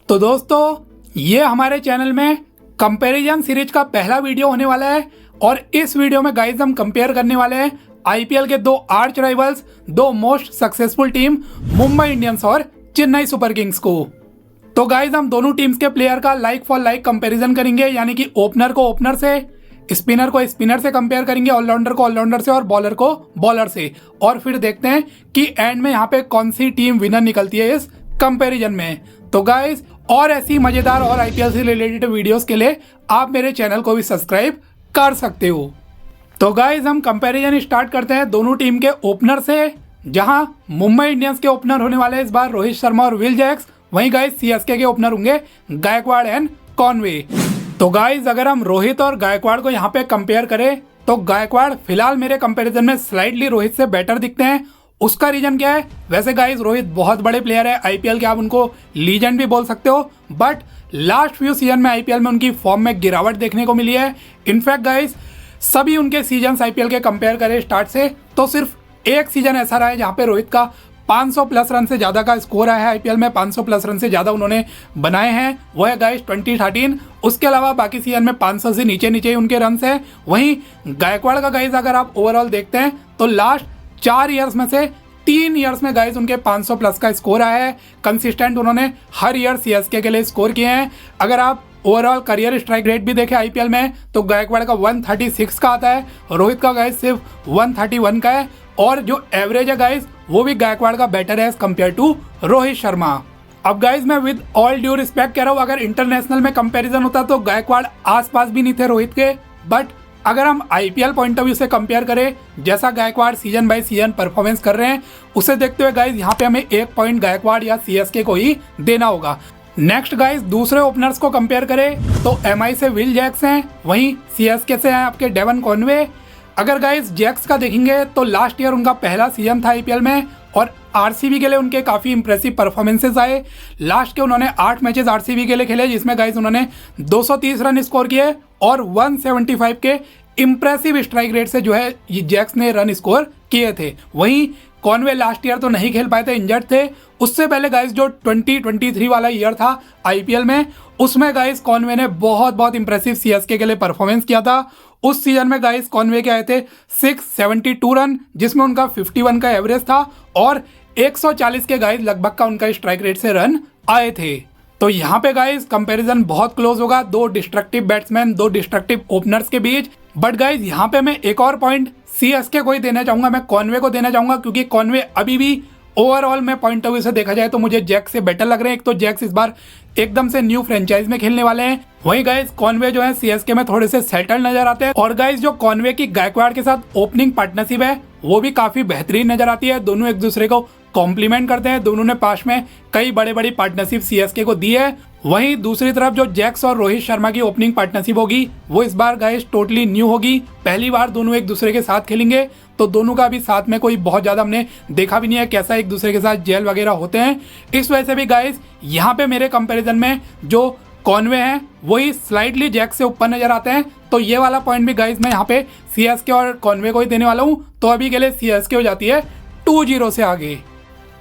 तो दोस्तों ये हमारे चैनल में कंपैरिजन सीरीज का पहला वीडियो होने वाला है और इस वीडियो में गाइस हम कंपेयर करने वाले हैं आईपीएल के दो आर्च राइवल्स, दो most successful team Mumbai Indians और चेन्नई सुपर किंग्स को। तो गाइस हम दोनों टीम्स के प्लेयर का लाइक फॉर लाइक कंपैरिजन करेंगे, यानी कि ओपनर को ओपनर से, स्पिनर को स्पिनर से कंपेयर करेंगे, ऑलराउंडर को ऑलराउंडर से और बॉलर को बॉलर से। और फिर देखते हैं कि एंड में यहाँ पे कौन सी टीम विनर निकलती है इस कंपैरिजन में। तो गाइस और ऐसी मजेदार और आईपीएल से रिलेटेड वीडियोस के लिए आप मेरे चैनल को भी सब्सक्राइब कर सकते हो। तो गाइस हम कंपैरिजन स्टार्ट करते हैं दोनों टीम के ओपनर से, जहां मुंबई इंडियंस के ओपनर होने वाले हैं इस बार रोहित शर्मा और विल जैक्स। वहीं गाइस सीएसके के ओपनर होंगे गायकवाड़ एंड कॉनवे। तो गाइस अगर हम रोहित और गायकवाड़ को यहाँ पे कंपेयर करें तो गायकवाड़ फिलहाल मेरे कंपैरिजन में स्लाइटली रोहित से बेटर दिखते हैं। उसका रीजन क्या है? वैसे गाइस रोहित बहुत बड़े प्लेयर है आईपीएल के, आप उनको लीजेंड भी बोल सकते हो, बट लास्ट फ्यू सीजन में आईपीएल में उनकी फॉर्म में गिरावट देखने को मिली है। इनफैक्ट गाइस सभी उनके सीजन आईपीएल के कंपेयर करें स्टार्ट से तो सिर्फ एक सीजन ऐसा रहा है जहां पे रोहित का 500 प्लस रन से ज़्यादा का स्कोर आया है आईपीएल में, 500 प्लस रन से ज़्यादा उन्होंने बनाए हैं, वो है गाइस 2013। उसके अलावा बाकी सीजन में 500 से नीचे नीचे ही उनके रन है। वहीं गायकवाड़ का गाइस अगर आप ओवरऑल देखते हैं तो लास्ट 4 ईयर्स में से 3 ईयर्स में गाइस उनके 500 प्लस का स्कोर आया है। कंसिस्टेंट उन्होंने हर ईयर सीएसके के लिए स्कोर किए हैं। अगर आप ओवरऑल करियर स्ट्राइक रेट भी देखें आईपीएल में तो गायकवाड़ का 136 का आता है, रोहित का गाइस सिर्फ 131 का है। और जो एवरेज है गाइस वो भी गायकवाड़ का बेटर है as compare to Rohit Sharma. अब गाइस मैं विद ऑल ड्यू रिस्पेक्ट कह रहा हूँ, अगर इंटरनेशनल में कंपैरिजन होता तो गायकवाड़ आसपास भी नहीं थे रोहित के, बट अगर हम आईपीएल पॉइंट ऑफ व्यू से कंपेयर करें जैसा Gaikwad season by season performance कर रहे हैं उसे देखते हुए गाइस यहाँ पे हमें 1 पॉइंट गायकवाड़ या सीएसके को ही देना होगा। नेक्स्ट गाइस दूसरे ओपनर्स को कंपेयर करें तो एमआई से विल जैक्स हैं, वहीं सीएसके से हैं आपके डेवन कॉनवे। अगर गाइस जैक्स का देखेंगे तो लास्ट ईयर उनका पहला सीजन था आईपीएल में और आरसीबी के लिए उनके काफ़ी इंप्रेसिव परफॉर्मेंसेस आए। लास्ट के उन्होंने 8 मैचेस आरसीबी के लिए खेले जिसमें गाइस उन्होंने 230 रन स्कोर किए और 175 के इंप्रेसिव स्ट्राइक रेट से जो है ये जैक्स ने रन स्कोर किए थे। वहीं कॉनवे लास्ट ईयर तो नहीं खेल पाए थे, इंजर्ड थे। उससे पहले गाइस जो 2023 वाला ईयर था आईपीएल में उसमें गाइस कॉनवे ने बहुत इंप्रेसिव सीएसके के लिए परफॉर्मेंस किया था। उस सीजन में गाइस कॉनवे के आए थे 672 रन जिसमें उनका 51 का एवरेज था और 140 के गाइस लगभग का उनका स्ट्राइक रेट से रन आए थे। तो यहाँ पे गाइस कंपैरिजन बहुत क्लोज होगा दो डिस्ट्रक्टिव बैट्समैन, दो डिस्ट्रक्टिव ओपनर्स के बीच। बट गाइस यहाँ पे मैं एक और पॉइंट सीएसके को ही देना चाहूंगा, मैं कॉनवे को देना चाहूंगा, क्योंकि कॉनवे अभी भी ओवरऑल में पॉइंट ऑफ व्यू से देखा जाए तो मुझे जैक्स से बेटर लग रहे हैं। एक तो जैक्स इस बार एकदम से न्यू फ्रेंचाइज में खेलने वाले हैं, वहीं गाइस कॉनवे जो है सीएसके में थोड़े से सेटल नजर आते हैं। और गाइस जो कॉनवे की गायकवाड़ के साथ ओपनिंग पार्टनरशिप है वो भी काफी बेहतरीन नजर आती है। दोनों एक दूसरे को कॉम्प्लीमेंट करते हैं, दोनों ने पास में कई बड़ी पार्टनरशिप सीएसके को दी है। वहीं दूसरी तरफ जो जैक्स और रोहित शर्मा की ओपनिंग पार्टनरशिप होगी वो इस बार गाइस टोटली न्यू होगी। पहली बार दोनों एक दूसरे के साथ खेलेंगे तो दोनों का भी साथ में कोई बहुत ज़्यादा हमने देखा भी नहीं है कैसा एक दूसरे के साथ जेल वगैरह होते हैं। इस वजह से भी गाइस यहाँ पे मेरे कंपैरिजन में जो कॉनवे हैं वही स्लाइटली जैक्स से ऊपर नजर आते हैं। तो ये वाला पॉइंट भी गाइस मैं यहाँ पे सीएसके और कॉनवे को ही देने वाला हूँ। तो अभी के लिए सीएसके हो जाती है 2-0 से आगे।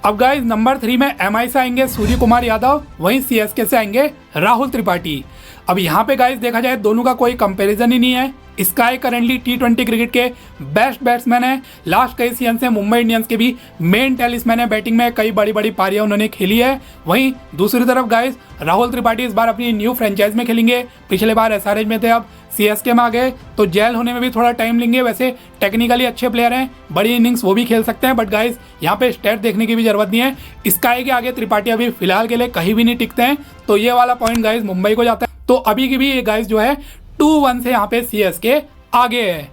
अब गाइस नंबर 3 में एमआई से आएंगे सूर्य कुमार यादव, वहीं सीएसके से आएंगे राहुल त्रिपाठी। अब यहाँ पे गाइस देखा जाए दोनों का कोई कंपैरिजन ही नहीं है। स्काई करेंटली T20 क्रिकेट के बेस्ट बैट्समैन है, लास्ट कई सीजन से मुंबई इंडियंस के भी मेन टेलिस्मैन है, बैटिंग में कई बड़ी पारियां उन्होंने खेली है। वहीं दूसरी तरफ गाइस राहुल त्रिपाठी इस बार अपनी न्यू फ्रेंचाइज में खेलेंगे, पिछले बार एसआरएच में थे, अब सीएसके में आ गए तो जेल होने में भी थोड़ा टाइम लेंगे। वैसे टेक्निकली अच्छे प्लेयर हैं, बड़ी इनिंग्स वो भी खेल सकते हैं, बट गाइस यहाँ पे स्टेट देखने की भी जरूरत नहीं है। स्काई के आगे त्रिपाठी अभी फिलहाल के लिए कहीं भी नहीं टिकते हैं, तो ये वाला पॉइंट गाइस मुंबई को जाता है। तो अभी की भी ये गाइस जो है 2-1 से यहाँ पे सीएसके आगे है।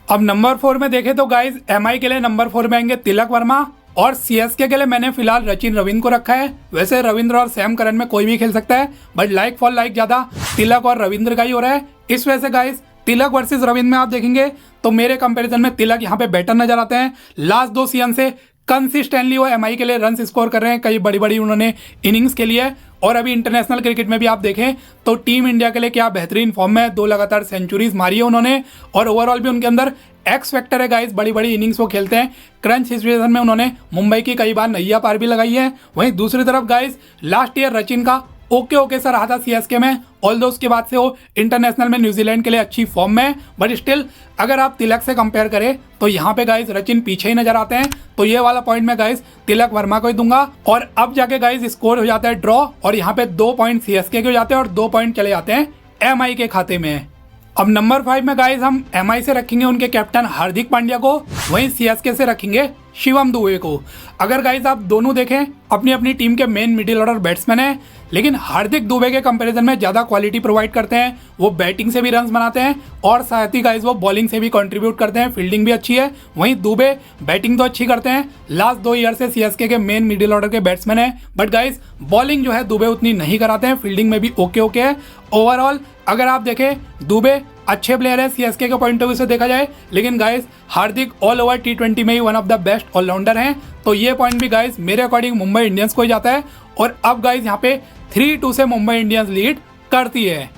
अब नंबर 4 में देखें तो गाइस एमआई के लिए नंबर 4 में आएंगे तिलक वर्मा और सीएसके के लिए मैंने फिलहाल रचिन रविंद्र को रखा है। वैसे रविंद्र और सैम करन में कोई भी खेल सकता है, बट लाइक फॉर लाइक ज्यादा तिलक और रविंद्र का ही हो रहा है। इस वजह से गाइस तिलक वर्सेस रविंद्र में आप देखेंगे तो मेरे कंपैरिजन में तिलक यहाँ पे बेटर नजर आते हैं। लास्ट 2 सीजन से कंसिस्टेंटली वो एमआई के लिए रन स्कोर कर रहे हैं, कई बड़ी उन्होंने इनिंग्स के लिए। और अभी इंटरनेशनल क्रिकेट में भी आप देखें तो टीम इंडिया के लिए क्या बेहतरीन फॉर्म में 2 लगातार सेंचुरीज मारी है उन्होंने और ओवरऑल भी उनके अंदर एक्स फैक्टर है गाइस, बड़ी इनिंग्स वो खेलते हैं। क्रंच सिचुएशन में उन्होंने मुंबई की कई बार नैया पार भी लगाई है। वहीं दूसरी तरफ गाइस लास्ट ईयर रचिन का ओके ओके सा रहा था सीएसके में, ऑल्दो उसके बाद से वो इंटरनेशनल में न्यूजीलैंड के लिए अच्छी फॉर्म में है, बट स्टिल अगर आप तिलक से कंपेयर करें तो यहाँ पे गाइस सचिन पीछे ही नजर आते हैं। तो ये वाला पॉइंट मैं गाइस तिलक वर्मा को ही दूंगा। और अब जाके गाइस स्कोर हो जाता है ड्रॉ, और यहाँ पे 2 पॉइंट सीएसके के हो जाते हैं और 2 पॉइंट चले जाते हैं एमआई के खाते में। अब नंबर 5 में गाइस हम एमआई से रखेंगे उनके कैप्टन हार्दिक पांड्या को, वहीं सीएसके से रखेंगे शिवम दुबे को। अगर गाइस आप दोनों देखें अपनी अपनी टीम के मेन मिडिल ऑर्डर बैट्समैन हैं, लेकिन हार्दिक दुबे के कंपैरिजन में ज़्यादा क्वालिटी प्रोवाइड करते हैं। वो बैटिंग से भी रन्स बनाते हैं और साथ ही गाइस वो बॉलिंग से भी कंट्रीब्यूट करते हैं, फील्डिंग भी अच्छी है। वहीं दुबे बैटिंग तो अच्छी करते हैं, लास्ट 2 ईयर से सीएसके के मेन मिडिल ऑर्डर के बैट्समैन हैं, बट गाइस बॉलिंग जो है दुबे उतनी नहीं कराते हैं, फील्डिंग में भी ओके ओके है। ओवरऑल अगर आप देखें दुबे अच्छे प्लेयर है सीएसके के पॉइंट ऑफ व्यू से देखा जाए, लेकिन गाइस हार्दिक ऑल ओवर टी20 में ही one of the best all rounder हैं। तो ये पॉइंट भी गाइस मेरे अकॉर्डिंग मुंबई इंडियंस को ही जाता है। और अब गाइस यहाँ पे 3-2 से मुंबई इंडियंस लीड करती है।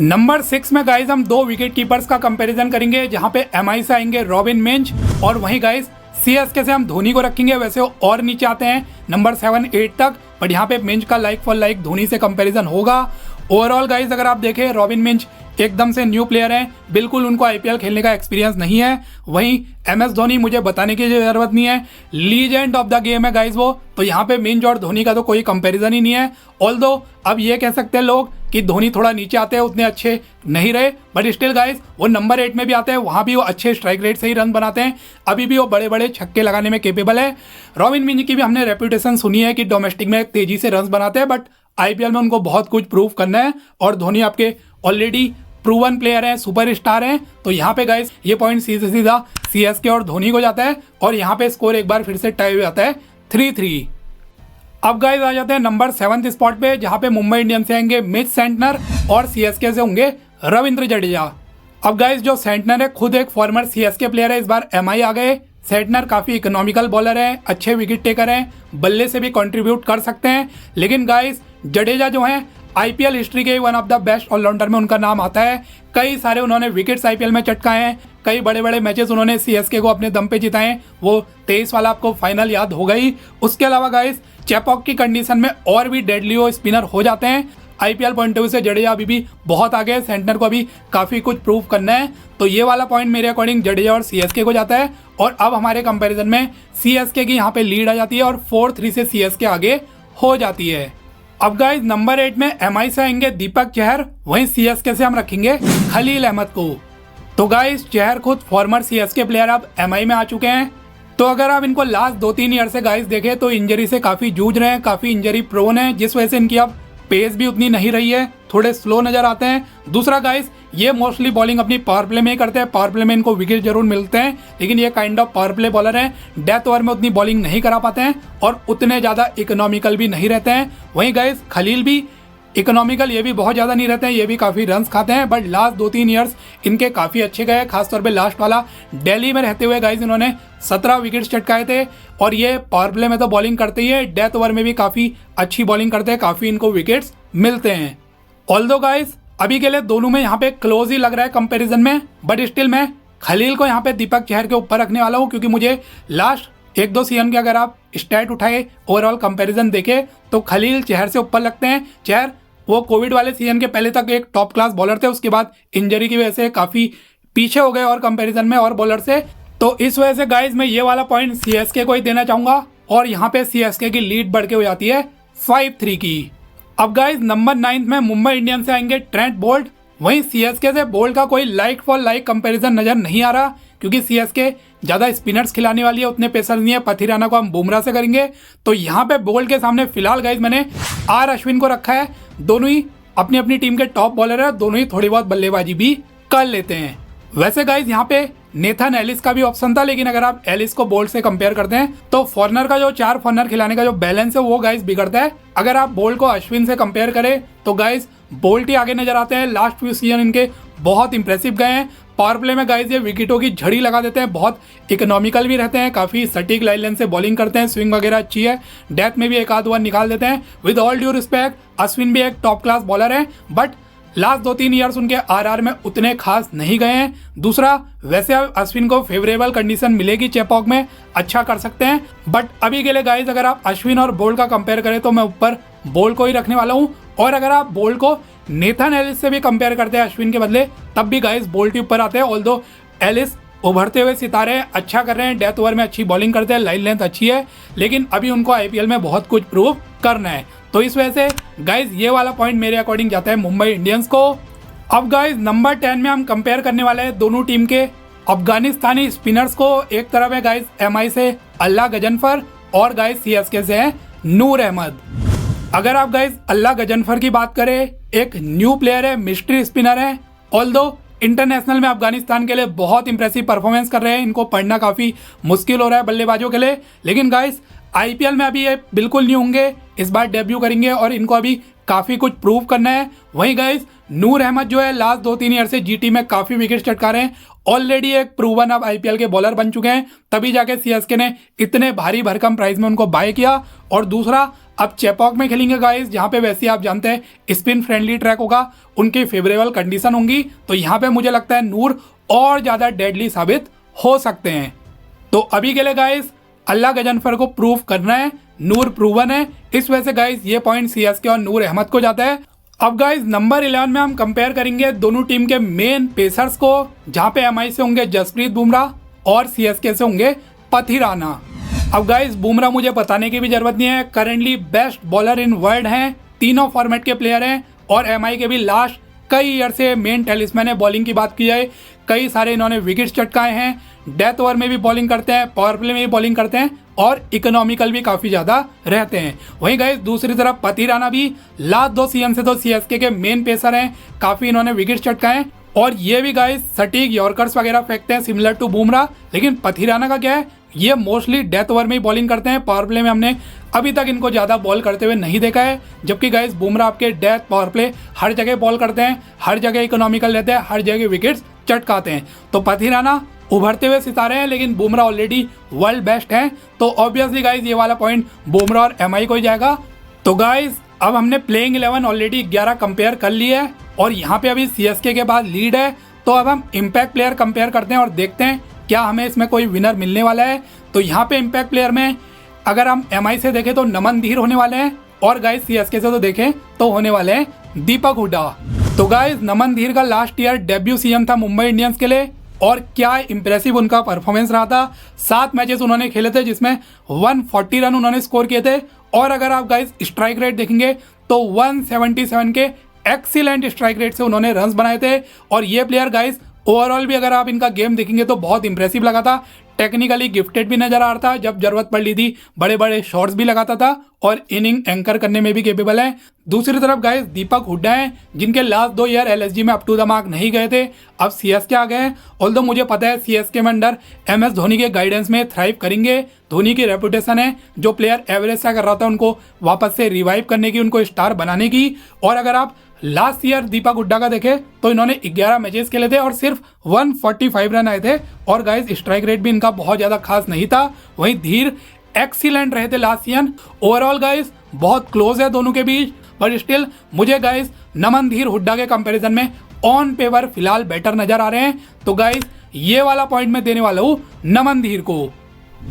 नंबर 6 में गाइस हम 2 विकेट कीपर्स का कंपैरिजन करेंगे, जहाँ पे एमआई से आएंगे रॉबिन मिंच और वहीं गाइस सीएसके से हम धोनी को रखेंगे। वैसे वो और नीचे आते हैं नंबर 7-8 तक, बट यहाँ पे मिंच का लाइक फॉर लाइक धोनी से कंपैरिजन होगा। ओवरऑल गाइस अगर आप देखें रॉबिन मिंच एकदम से न्यू प्लेयर हैं, बिल्कुल उनको आईपीएल खेलने का एक्सपीरियंस नहीं है। वहीं एमएस धोनी मुझे बताने की जरूरत नहीं है, लीजेंड ऑफ द गेम है गाइस वो। तो यहाँ पे मिंच और धोनी का तो कोई कंपैरिजन ही नहीं है। ऑल्दो अब ये कह सकते हैं लोग कि धोनी थोड़ा नीचे आते हैं, उतने अच्छे नहीं रहे, बट स्टिल गाइस वो नंबर 8 में भी आते हैं, वहाँ भी वो अच्छे स्ट्राइक रेट से ही रन बनाते हैं, अभी भी वो बड़े बड़े छक्के लगाने में केपेबल है। रॉबिन मिंच की भी हमने रेपुटेशन सुनी है कि डोमेस्टिक में तेजी से रन बनाते हैं, बट आईपीएल में उनको बहुत कुछ प्रूव करना है। और धोनी आपके ऑलरेडी प्रूवन प्लेयर हैं, सुपरस्टार हैं। तो यहाँ पे गाइस ये पॉइंट सीधा सीधा सीएसके और धोनी को जाता है, और यहाँ पे स्कोर एक बार फिर से टाई हो जाता है 3-3। अब गाइस आ जाते हैं नंबर 7 स्पॉट पे, जहाँ पे मुंबई इंडियंस से आएंगे मिच सेंटनर और सीएसके से होंगे रविंद्र जडेजा। अब गाइस जो सेंटनर है खुद एक फॉर्मर सीएसके प्लेयर है, इस बार एमआई आ गए। सेंटनर काफ़ी इकोनॉमिकल बॉलर है, अच्छे विकेट टेकर हैं, बल्ले से भी कंट्रीब्यूट कर सकते हैं। लेकिन गाइस जडेजा जो हैं आईपीएल हिस्ट्री के one of the best all-rounder में उनका नाम आता है। कई सारे उन्होंने विकेट्स आईपीएल में चटकाए हैं, कई बड़े बड़े मैचेस उन्होंने सीएसके को अपने दम पे जिताए हैं। वो 23 वाला आपको फाइनल याद होगा ही। उसके अलावा गाइस चेपॉक की कंडीशन में और भी डेडली वो स्पिनर हो जाते हैं। आईपीएल पॉइंट ऑफ व्यू से जडेजा अभी भी बहुत आगे है, सेंटनर को अभी काफ़ी कुछ प्रूव करना है। तो ये वाला पॉइंट मेरे अकॉर्डिंग जडेजा और सीएसके को जाता है। और अब हमारे कंपैरिजन में सीएसके की यहाँ पे लीड आ जाती है और 4-3 से सीएसके आगे हो जाती है। अब गाइस नंबर 8 में एमआई से आएंगे दीपक चहर, वहीं सीएसके से हम रखेंगे खलील अहमद को। तो गाइस चहर खुद फॉर्मर सीएसके प्लेयर अब एमआई में आ चुके हैं। तो अगर आप इनको लास्ट 2-3 ईयर से गाइस देखें तो इंजरी से काफ़ी जूझ रहे हैं, काफ़ी इंजरी प्रोन है, जिस वजह से इनकी अब पेस भी उतनी नहीं रही है, थोड़े स्लो नजर आते हैं। दूसरा गाइस ये मोस्टली बॉलिंग अपनी पावर प्ले में ही करते हैं, पावर प्ले में इनको विकेट जरूर मिलते हैं, लेकिन ये kind of power play bowler हैं, डेथ ओवर में उतनी बॉलिंग नहीं करा पाते हैं और उतने ज़्यादा इकोनॉमिकल भी नहीं रहते हैं। वहीं गाइस खलील भी इकोनॉमिकल, ये भी बहुत ज़्यादा नहीं रहते हैं, ये भी काफ़ी रन्स खाते हैं, बट लास्ट 2-3 ईयर्स इनके काफ़ी अच्छे गए। खासतौर पे लास्ट वाला दिल्ली में रहते हुए गाइस इन्होंने 17 विकेट्स चटकाए थे। और ये पावर प्ले में तो बॉलिंग करते ही है, डेथ ओवर में भी काफ़ी अच्छी बॉलिंग करते हैं, काफ़ी इनको विकेट्स मिलते हैं। ऑल्दो गाइस अभी के लिए दोनों में यहाँ पे क्लोज ही लग रहा है कंपैरिजन में, बट स्टिल मैं खलील को यहाँ पे दीपक चहर के ऊपर रखने वाला हूँ, क्योंकि मुझे लास्ट 1-2 सीजन के अगर आप स्टैट उठाए ओवरऑल कंपैरिजन देखे तो खलील चहर से ऊपर लगते हैं। चहर वो कोविड वाले सीजन के पहले तक एक टॉप क्लास बॉलर थे, उसके बाद इंजरी की वजह से काफ़ी पीछे हो गए और कंपैरिजन में और बॉलर से। तो इस वजह से गाइस मैं ये वाला पॉइंट सीएसके को ही देना चाहूँगा, और यहाँ पे सीएसके की लीड बढ़ के हो जाती है 5-3 की। अब गाइस नंबर 9 में मुंबई इंडियंस से आएंगे ट्रेंट बोल्ट, वहीं सीएसके से बोल्ट का कोई लाइक फॉर लाइक कंपैरिजन नजर नहीं आ रहा, क्योंकि सीएसके ज़्यादा स्पिनर्स खिलाने वाली है, उतने पेसर नहीं है। पथिराना को हम बुमराह से करेंगे। तो यहाँ पे बोल्ट के सामने फिलहाल गाइस मैंने आर अश्विन को रखा है। दोनों ही अपनी अपनी टीम के टॉप बॉलर है, दोनों ही थोड़ी बहुत बल्लेबाजी भी कर लेते हैं। वैसे गाइस यहाँ पे नेथन एलिस का भी ऑप्शन था, लेकिन अगर आप एलिस को बोल्ट से कंपेयर करते हैं तो फॉरनर का जो 4 फॉरनर खिलाने का जो बैलेंस है वो गाइस बिगड़ता है। अगर आप बोल्ट को अश्विन से कंपेयर करें तो गाइस बोल्ट ही आगे नजर आते हैं। लास्ट फ्यू सीजन इनके बहुत इंप्रेसिव गए हैं। पावर प्ले में गाइस ये विकेटों की झड़ी लगा देते हैं, बहुत इकोनॉमिकल भी रहते हैं, काफ़ी सटीक लाइन लेंथ से बॉलिंग करते हैं, स्विंग वगैरह अच्छी है, डेथ में भी एक आध ओवर निकाल देते हैं। With all due respect Ashwin भी एक टॉप क्लास बॉलर है, बट लास्ट 2-3 ईयर्स उनके आरआर में उतने खास नहीं गए हैं। दूसरा वैसे अश्विन को फेवरेबल कंडीशन मिलेगी चेपॉक में, अच्छा कर सकते हैं, बट अभी के लिए गाइस अगर आप अश्विन और बोल्ट का कंपेयर करें तो मैं ऊपर बोल्ट को ही रखने वाला हूँ। और अगर आप बोल्ट को नेथन एलिस से भी कंपेयर करते हैं अश्विन के बदले, तब भी गाइस बोल्ट ही ऊपर आते हैं। ऑल्दो एलिस उभरते हुए सितारे हैं, अच्छा कर रहे हैं, डेथ ओवर में अच्छी बॉलिंग करते हैं, लाइन लेंथ अच्छी है, लेकिन अभी उनको आईपीएल में बहुत कुछ प्रूव करना है। तो इस वजह से गाइज ये वाला पॉइंट मेरे अकॉर्डिंग जाता है मुंबई इंडियंस को। अब गाइज नंबर 10 में हम कंपेयर करने वाले हैं दोनों टीम के अफगानिस्तानी स्पिनर्स को। एक तरफ है गाइज एमआई से अल्लाह गजनफर और गाइज सीएसके से है नूर अहमद। अगर आप गाइज अल्लाह गजनफर की बात करें, एक न्यू प्लेयर है, मिस्ट्री स्पिनर है, ऑल्दो इंटरनेशनल में अफगानिस्तान के लिए बहुत इंप्रेसिव परफॉर्मेंस कर रहे हैं, इनको पढ़ना काफ़ी मुश्किल हो रहा है बल्लेबाजों के लिए, लेकिन गाइस आईपीएल में अभी ये बिल्कुल नहीं होंगे, इस बार डेब्यू करेंगे और इनको अभी काफ़ी कुछ प्रूव करना है। वहीं गाइस नूर अहमद जो है लास्ट 2-3 ईयर से जीटी में काफ़ी विकेट चटका रहे हैं, ऑलरेडी एक प्रूवन अब आईपीएल के बॉलर बन चुके हैं, तभी जाके सीएसके ने इतने भारी भरकम प्राइस में उनको बाय किया। और दूसरा, अब चेपॉक में खेलेंगे गाइस, जहाँ पे वैसे आप जानते हैं स्पिन फ्रेंडली ट्रैक होगा, उनकी फेवरेबल कंडीशन होंगी, तो यहाँ पे मुझे लगता है नूर और ज़्यादा डेडली साबित हो सकते हैं। तो अभी के लिए गाइस अल्लाह गजनफर को प्रूव करना है, नूर प्रूवन है, इस वजह से गाइस ये पॉइंट सीएसके और नूर अहमद को जाता है। अब गाइस नंबर 11 में हम कंपेयर करेंगे दोनों टीम के मेन पेसर्स को, जहाँ पे एमआई से होंगे जसप्रीत बुमराह और सीएसके से होंगे पथिराना। अब गाइस बुमराह मुझे बताने की भी जरूरत नहीं है, currently best bowler in world हैं, तीनों फॉर्मेट के प्लेयर हैं, और एमआई के भी लास्ट कई ईयर से मेन टेलिस्मैन है। बॉलिंग की बात की जाए, कई सारे इन्होंने विकेट्स चटकाए हैं, डेथ ओवर में भी बॉलिंग करते हैं, पावर प्ले में भी बॉलिंग करते हैं, और इकोनॉमिकल भी काफ़ी ज़्यादा रहते हैं। वहीं गाइस दूसरी तरफ पथिराना भी लास्ट 2 सीजन से तो सीएसके के मेन पेसर हैं, काफ़ी इन्होंने विकेट्स चटकाए हैं, और ये भी गाइस सटीक यॉर्कर्स वगैरह फेंकते हैं सिमिलर टू बुमराह। लेकिन पथिराना का क्या है, ये मोस्टली डेथ ओवर में ही बॉलिंग करते हैं, पावर प्ले में हमने अभी तक इनको ज़्यादा बॉल करते हुए नहीं देखा है, जबकि गाइस बुमराह आपके डेथ पावर प्ले हर जगह बॉल करते हैं, हर जगह इकोनॉमिकल रहते हैं, हर जगह विकेट्स चटकाते हैं। तो पथिराना उभरते हुए सितारे हैं, लेकिन बुमराह ऑलरेडी वर्ल्ड बेस्ट हैं, तो ऑब्वियसली गाइस ये वाला पॉइंट बुमराह और एमआई को ही जाएगा। तो गाइस अब हमने प्लेइंग 11 ऑलरेडी 11 कंपेयर कर ली है, और यहाँ पे अभी सीएसके के बाद लीड है, तो अब हम इम्पैक्ट प्लेयर कंपेयर करते हैं और देखते हैं क्या हमें इसमें कोई विनर मिलने वाला है। तो यहाँ पे इम्पैक्ट प्लेयर में अगर हम एमआई से देखें तो नमन धीर होने वाले हैं, और गाइस सीएसके से तो देखें तो होने वाले हैं दीपक हुड्डा। तो गाइस नमन धीर का लास्ट ईयर डेब्यू सीजन था मुंबई इंडियंस के लिए, और क्या इंप्रेसिव उनका परफॉर्मेंस रहा था। 7 मैचेस उन्होंने खेले थे जिसमें 140 रन उन्होंने स्कोर किए थे, और अगर आप गाइस स्ट्राइक रेट देखेंगे तो 177 के एक्सीलेंट स्ट्राइक रेट से उन्होंने रन्स बनाए थे। और ये प्लेयर गाइस ओवरऑल भी अगर आप इनका गेम देखेंगे तो बहुत इंप्रेसिव लगा था, टेक्निकली गिफ्टेड भी नजर आ रहा था, जब जरूरत पड़ ली थी बड़े बड़े शॉट्स भी लगाता था, और इनिंग एंकर करने में भी कैपेबल है। दूसरी तरफ गाइस दीपक हुड्डा हैं, जिनके लास्ट 2 ईयर एलएसजी में अप टू द मार्क नहीं गए थे, अब सीएसके आ गए हैं। ऑल्दो मुझे पता है सीएसके में अंडर एमएस धोनी के गाइडेंस में थ्राइव करेंगे, धोनी की रेपुटेशन है, जो प्लेयर एवरेज सा कर रहा था उनको वापस से रिवाइव करने की, उनको स्टार बनाने की। और अगर आप लास्ट ईयर दीपक हुड्डा का देखें तो इन्होंने 11 मैचेस खेले थे और सिर्फ 145 रन आए थे, और गाइस स्ट्राइक रेट भी इनका बहुत ज़्यादा खास नहीं था। वहीं धीर एक्सीलेंट रहे थे लास्ट सीजन। ओवरऑल गाइस बहुत क्लोज है दोनों के बीच, बट स्टिल मुझे गाइस नमन धीर हुड्डा के कंपैरिजन में ऑन पेपर फिलहाल बेटर नजर आ रहे हैं। तो गाइस ये वाला पॉइंट मैं देने वाला हूँ नमन धीर को।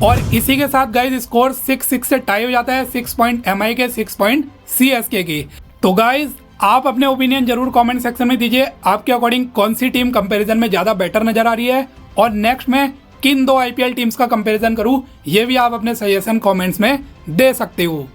और इसी के साथ गाइस स्कोर 6-6 से टाई हो जाता है, 6 पॉइंट एमआई के, 6 पॉइंट सीएसके के। तो गाइस आप अपने ओपिनियन जरूर कमेंट सेक्शन में दीजिए, आपके अकॉर्डिंग कौन सी टीम कंपैरिजन में ज़्यादा बेटर नजर आ रही है, और नेक्स्ट में किन 2 आईपीएल टीम्स का कंपैरिजन करूं, ये भी आप अपने सजेशन कमेंट्स में दे सकते हो।